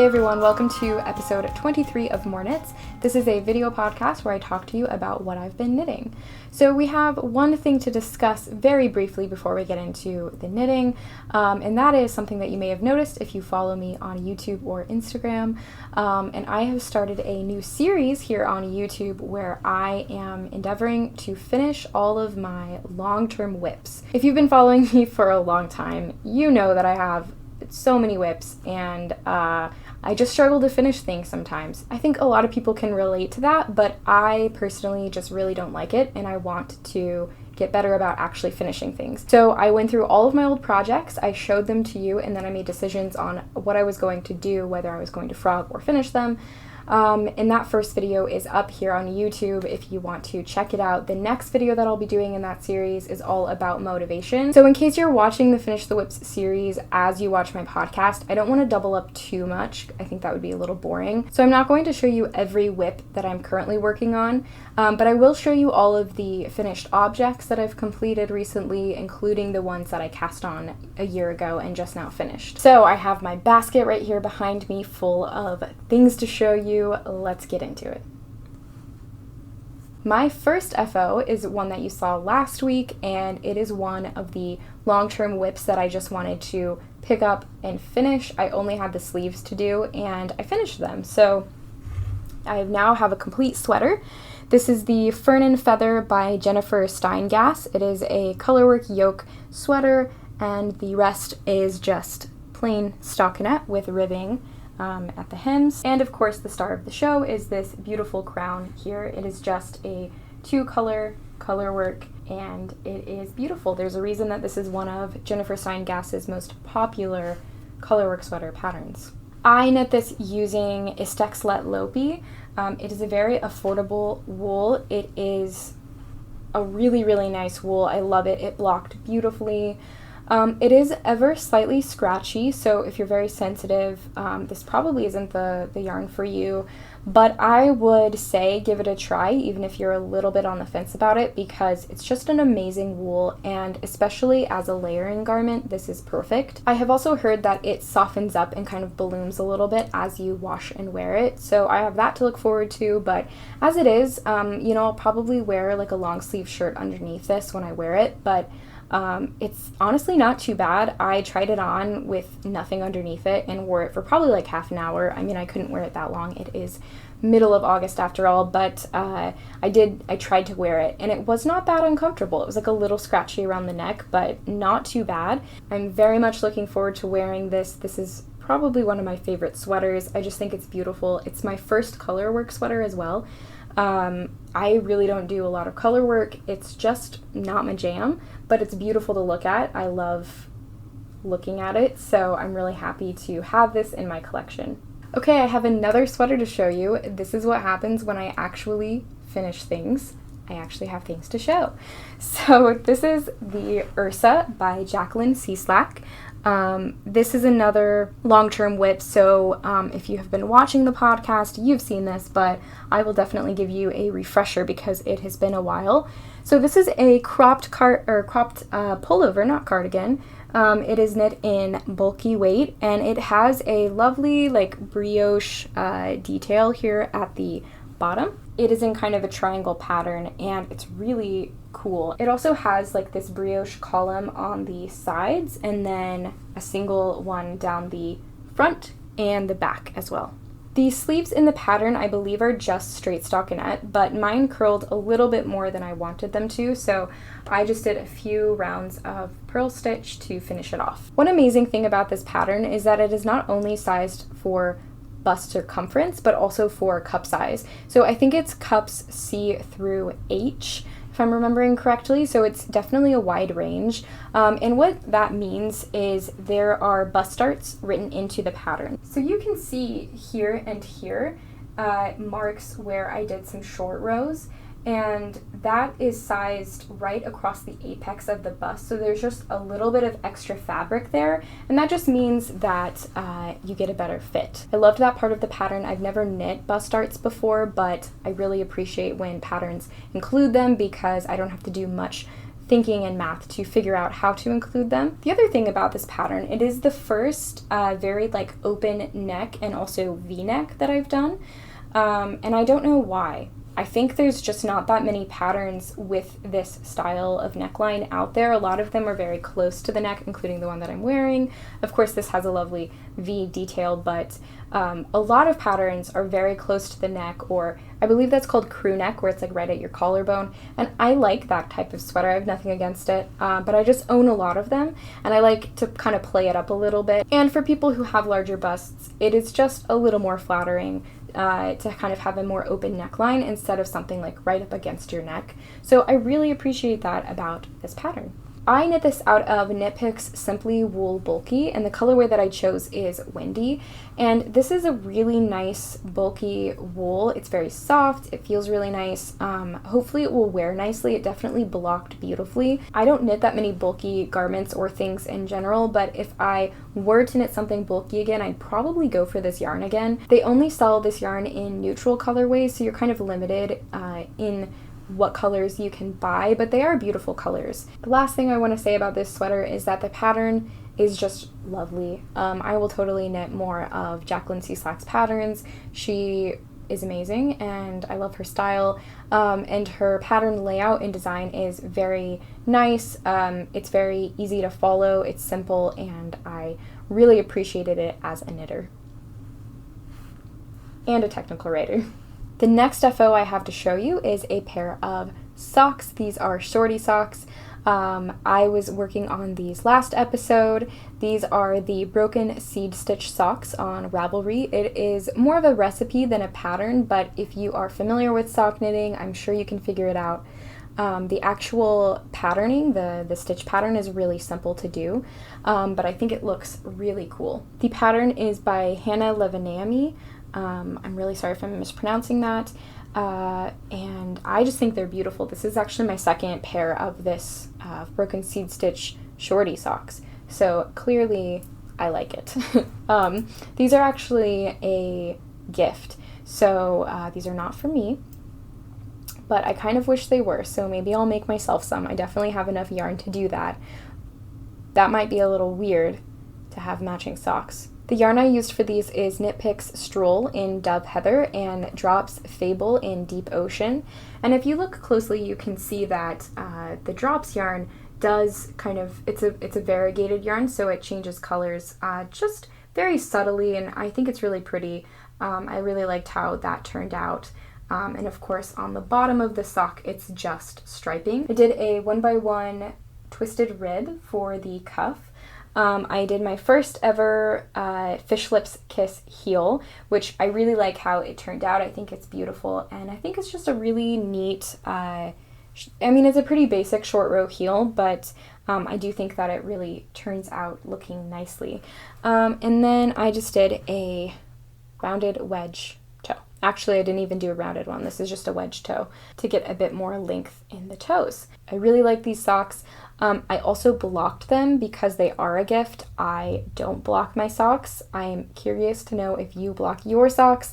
Hey everyone, welcome to episode 23 of More Knits. This is a video podcast where I talk to you about what I've been knitting. So we have one thing to discuss very briefly before we get into the knitting, and that is something that you may have noticed if you follow me on YouTube or Instagram. And I have started a new series here on YouTube where I am endeavoring to finish all of my long-term whips. If you've been following me for a long time, you know that I have so many whips, and I just struggle to finish things sometimes. I think a lot of people can relate to that, but I personally just really don't like it, and I want to get better about actually finishing things. So I went through all of my old projects, I showed them to you, and then I made decisions on what I was going to do, whether I was going to frog or finish them. And that first video is up here on YouTube if you want to check it out. The next video that I'll be doing in that series is all about motivation. So in case you're watching the Finish the Whips series as you watch my podcast, I don't want to double up too much. I think that would be a little boring. So I'm not going to show you every whip that I'm currently working on, but I will show you all of the finished objects that I've completed recently, including the ones that I cast on a year ago and just now finished. So I have my basket right here behind me full of things to show you. Let's get into it. My first FO is one that you saw last week, and it is one of the long-term whips that I just wanted to pick up and finish. I only had the sleeves to do, and I finished them. So I now have a complete sweater. This is the Fern and Feather by Jennifer Steingass. It is a colorwork yoke sweater, and the rest is just plain stockinette with ribbing at the hems. And of course the star of the show is this beautiful crown here. It is just a two-color colorwork, and it is beautiful. There's a reason that this is one of Jennifer Steingass's most popular colorwork sweater patterns. I knit this using Istex Lettlopi. It is a very affordable wool. It is a really, really nice wool. I love it. It blocked beautifully. It is ever slightly scratchy, so if you're very sensitive, this probably isn't the yarn for you, but I would say give it a try, even if you're a little bit on the fence about it, because it's just an amazing wool, and especially as a layering garment, this is perfect. I have also heard that it softens up and kind of balloons a little bit as you wash and wear it, so I have that to look forward to, but as it is, I'll probably wear like a long sleeve shirt underneath this when I wear it, but it's honestly not too bad. I tried it on with nothing underneath it and wore it for probably like half an hour. I mean, I couldn't wear it that long. It is middle of August after all, but I tried to wear it, and it was not that uncomfortable. It was like a little scratchy around the neck, but not too bad. I'm very much looking forward to wearing this. This is probably one of my favorite sweaters. I just think it's beautiful. It's my first colorwork sweater as well. I really don't do a lot of color work. It's just not my jam, but it's beautiful to look at. I love looking at it, so I'm really happy to have this in my collection. Okay, I have another sweater to show you. This is what happens when I actually finish things. I actually have things to show. So this is the Ursa by Jacqueline Cieslak. This is another long-term whip, so if you have been watching the podcast, you've seen this, but I will definitely give you a refresher because it has been a while. So this is a cropped pullover, not cardigan. It is knit in bulky weight, and it has a lovely like brioche detail here at the bottom. It is in kind of a triangle pattern, and it's really cool. It also has like this brioche column on the sides, and then a single one down the front and the back as well. The sleeves in the pattern, I believe, are just straight stockinette, but mine curled a little bit more than I wanted them to, so I just did a few rounds of purl stitch to finish it off. One amazing thing about this pattern is that it is not only sized for bust circumference, but also for cup size. So I think it's cups C through H, if I'm remembering correctly, so it's definitely a wide range. And what that means is there are bust darts written into the pattern. So you can see here and here marks where I did some short rows, and that is sized right across the apex of the bust, so there's just a little bit of extra fabric there, and that just means that you get a better fit. I loved that part of the pattern. I've never knit bust darts before, but I really appreciate when patterns include them because I don't have to do much thinking and math to figure out how to include them. The other thing about this pattern, it is the first very like open neck and also V-neck that I've done, and I don't know why. I think there's just not that many patterns with this style of neckline out there. A lot of them are very close to the neck, including the one that I'm wearing. Of course, this has a lovely V detail, but a lot of patterns are very close to the neck, or I believe that's called crew neck, where it's like right at your collarbone. And I like that type of sweater. I have nothing against it, but I just own a lot of them, and I like to kind of play it up a little bit. And for people who have larger busts, it is just a little more flattering to kind of have a more open neckline instead of something like right up against your neck. So I really appreciate that about this pattern. I knit this out of Knit Picks Simply Wool Bulky, and the colorway that I chose is Wendy. And this is a really nice bulky wool. It's very soft, it feels really nice. Hopefully it will wear nicely. It definitely blocked beautifully. I don't knit that many bulky garments or things in general, but if I were to knit something bulky again, I'd probably go for this yarn again. They only sell this yarn in neutral colorways, so you're kind of limited in what colors you can buy, but they are beautiful colors. The last thing I want to say about this sweater is that the pattern is just lovely. I will totally knit more of Jacqueline Cieslak's patterns. She is amazing and I love her style, and her pattern layout and design is very nice. It's very easy to follow, it's simple, and I really appreciated it as a knitter and a technical writer. The next FO I have to show you is a pair of socks. These are shorty socks. I was working on these last episode. These are the Broken Seed Stitch socks on Ravelry. It is more of a recipe than a pattern, but if you are familiar with sock knitting, I'm sure you can figure it out. The actual patterning, the stitch pattern, is really simple to do, but I think it looks really cool. The pattern is by Hanna Leväniemi. I'm really sorry if I'm mispronouncing that, and I just think they're beautiful. This is actually my second pair of this Broken Seed Stitch shorty socks, so clearly I like it. These are actually a gift, so these are not for me, but I kind of wish they were, so maybe I'll make myself some. I definitely have enough yarn to do that. That might be a little weird to have matching socks. The yarn I used for these is Knit Picks Stroll in Dove Heather and Drops Fabel in Deep Ocean. And if you look closely, you can see that the Drops yarn does kind of, it's a variegated yarn, so it changes colors just very subtly, and I think it's really pretty. I really liked how that turned out. And of course, on the bottom of the sock, it's just striping. I did a 1x1 twisted rib for the cuff. I did my first ever Fish Lips Kiss heel, which I really like how it turned out. I think it's beautiful, and I think it's just a really neat, I mean, it's a pretty basic short row heel, but I do think that it really turns out looking nicely. And then I just did a rounded wedge toe. Actually, I didn't even do a rounded one. This is just a wedge toe to get a bit more length in the toes. I really like these socks. I also blocked them because they are a gift. I don't block my socks. I'm curious to know if you block your socks.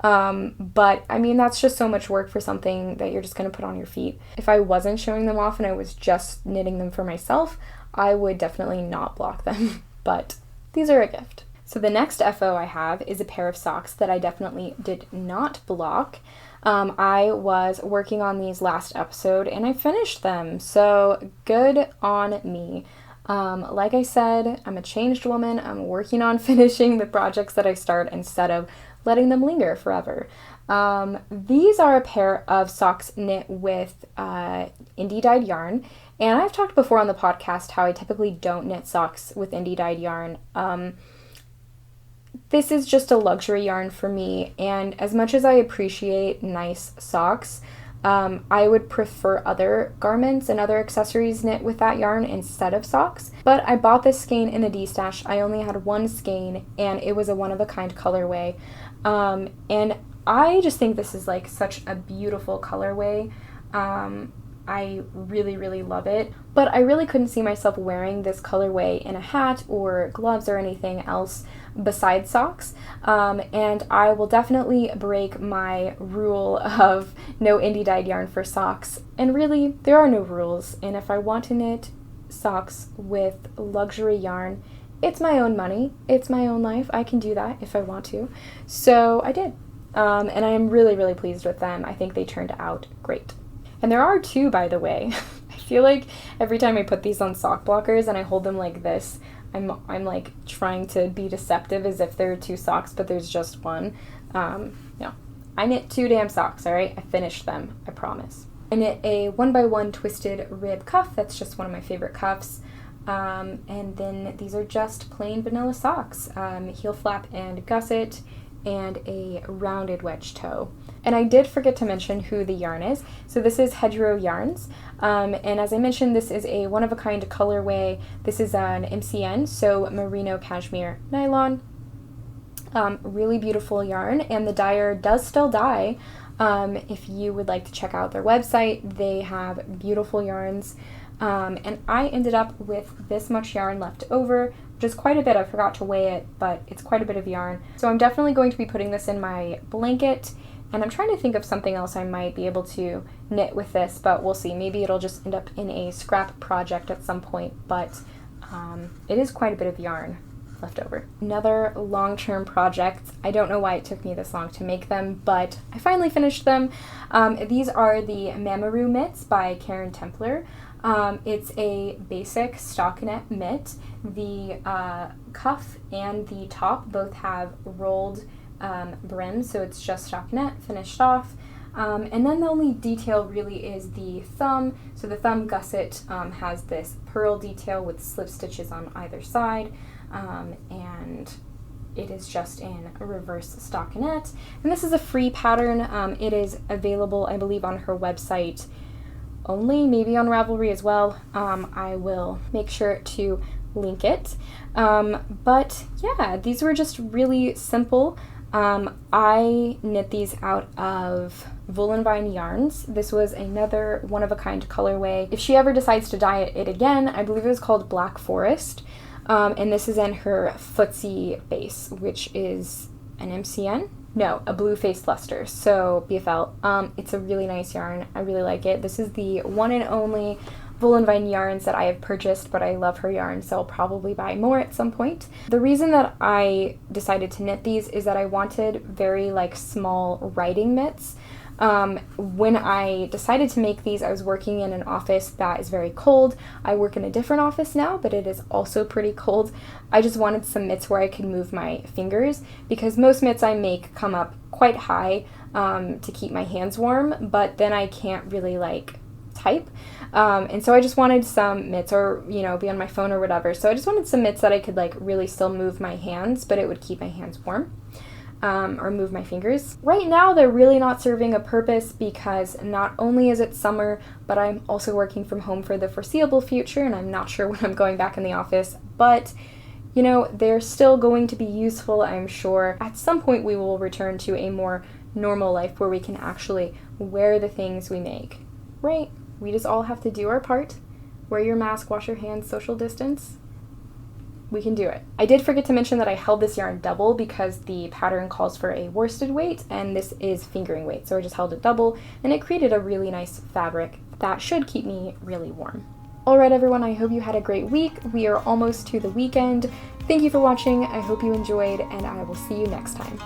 But I mean, that's just so much work for something that you're just going to put on your feet. If I wasn't showing them off and I was just knitting them for myself, I would definitely not block them. But these are a gift. So the next FO I have is a pair of socks that I definitely did not block. I was working on these last episode and I finished them, so good on me. Like I said, I'm a changed woman. I'm working on finishing the projects that I start instead of letting them linger forever. These are a pair of socks knit with indie dyed yarn, and I've talked before on the podcast how I typically don't knit socks with indie dyed yarn. This is just a luxury yarn for me, and as much as I appreciate nice socks, I would prefer other garments and other accessories knit with that yarn instead of socks. But I bought this skein in a D-stash. I only had one skein, and it was a one-of-a-kind colorway. And I just think this is like such a beautiful colorway. I really, really love it, but I really couldn't see myself wearing this colorway in a hat or gloves or anything else besides socks. And I will definitely break my rule of no indie dyed yarn for socks. And really, there are no rules. And if I want to knit socks with luxury yarn, it's my own money, it's my own life. I can do that if I want to. So I did. And I am really, really pleased with them. I think they turned out great. And there are two, by the way. I feel like every time I put these on sock blockers and I hold them like this, I'm like trying to be deceptive as if there are two socks, but there's just one. No, I knit 2 damn socks, all right? I finished them, I promise. I knit a 1x1 twisted rib cuff. That's just one of my favorite cuffs. And then these are just plain vanilla socks, heel flap and gusset, and a rounded wedge toe. And I did forget to mention who the yarn is. So this is Hedgerow yarns. And as I mentioned, this is a one-of-a-kind colorway. This is an MCN, so merino cashmere nylon. Really beautiful yarn, and the dyer does still dye. If you would like to check out their website, they have beautiful yarns. And I ended up with this much yarn left over, which is quite a bit. I forgot to weigh it, but it's quite a bit of yarn. So I'm definitely going to be putting this in my blanket, and I'm trying to think of something else I might be able to knit with this, but we'll see. Maybe it'll just end up in a scrap project at some point, but it is quite a bit of yarn left over. Another long-term project. I don't know why it took me this long to make them, but I finally finished them. These are the Mamoru mitts by Karen Templer. It's a basic stockinette mitt. The cuff and the top both have rolled brims, so it's just stockinette finished off. And then the only detail really is the thumb. So the thumb gusset has this purl detail with slip stitches on either side, and it is just in a reverse stockinette. And this is a free pattern. It is available, I believe, on her website only, maybe on Ravelry as well. I will make sure to link it. But yeah, these were just really simple. I knit these out of Voolenvine yarns. This was another one-of-a-kind colorway. If she ever decides to dye it again, I believe it was called Black Forest. And this is in her Footsie base, which is an MCN? No, a blue faced luster, so BFL. It's a really nice yarn. I really like it. This is the one and only Voolenvine yarns that I have purchased, but I love her yarn, so I'll probably buy more at some point. The reason that I decided to knit these is that I wanted very small writing mitts. When I decided to make these, I was working in an office that is very cold. I work in a different office now, but it is also pretty cold. I just wanted some mitts where I could move my fingers, because most mitts I make come up quite high to keep my hands warm, but then I can't really type. And so I just wanted some mitts, or be on my phone or whatever. So I just wanted some mitts that I could really still move my hands, but it would keep my hands warm. Or move my fingers. Right now they're really not serving a purpose, because not only is it summer, but I'm also working from home for the foreseeable future, and I'm not sure when I'm going back in the office, but they're still going to be useful, I'm sure. At some point we will return to a more normal life where we can actually wear the things we make, right? We just all have to do our part. Wear your mask, wash your hands, social distance. We can do it. I did forget to mention that I held this yarn double because the pattern calls for a worsted weight, and this is fingering weight, so I just held it double, and it created a really nice fabric that should keep me really warm. Alright everyone, I hope you had a great week. We are almost to the weekend. Thank you for watching, I hope you enjoyed, and I will see you next time.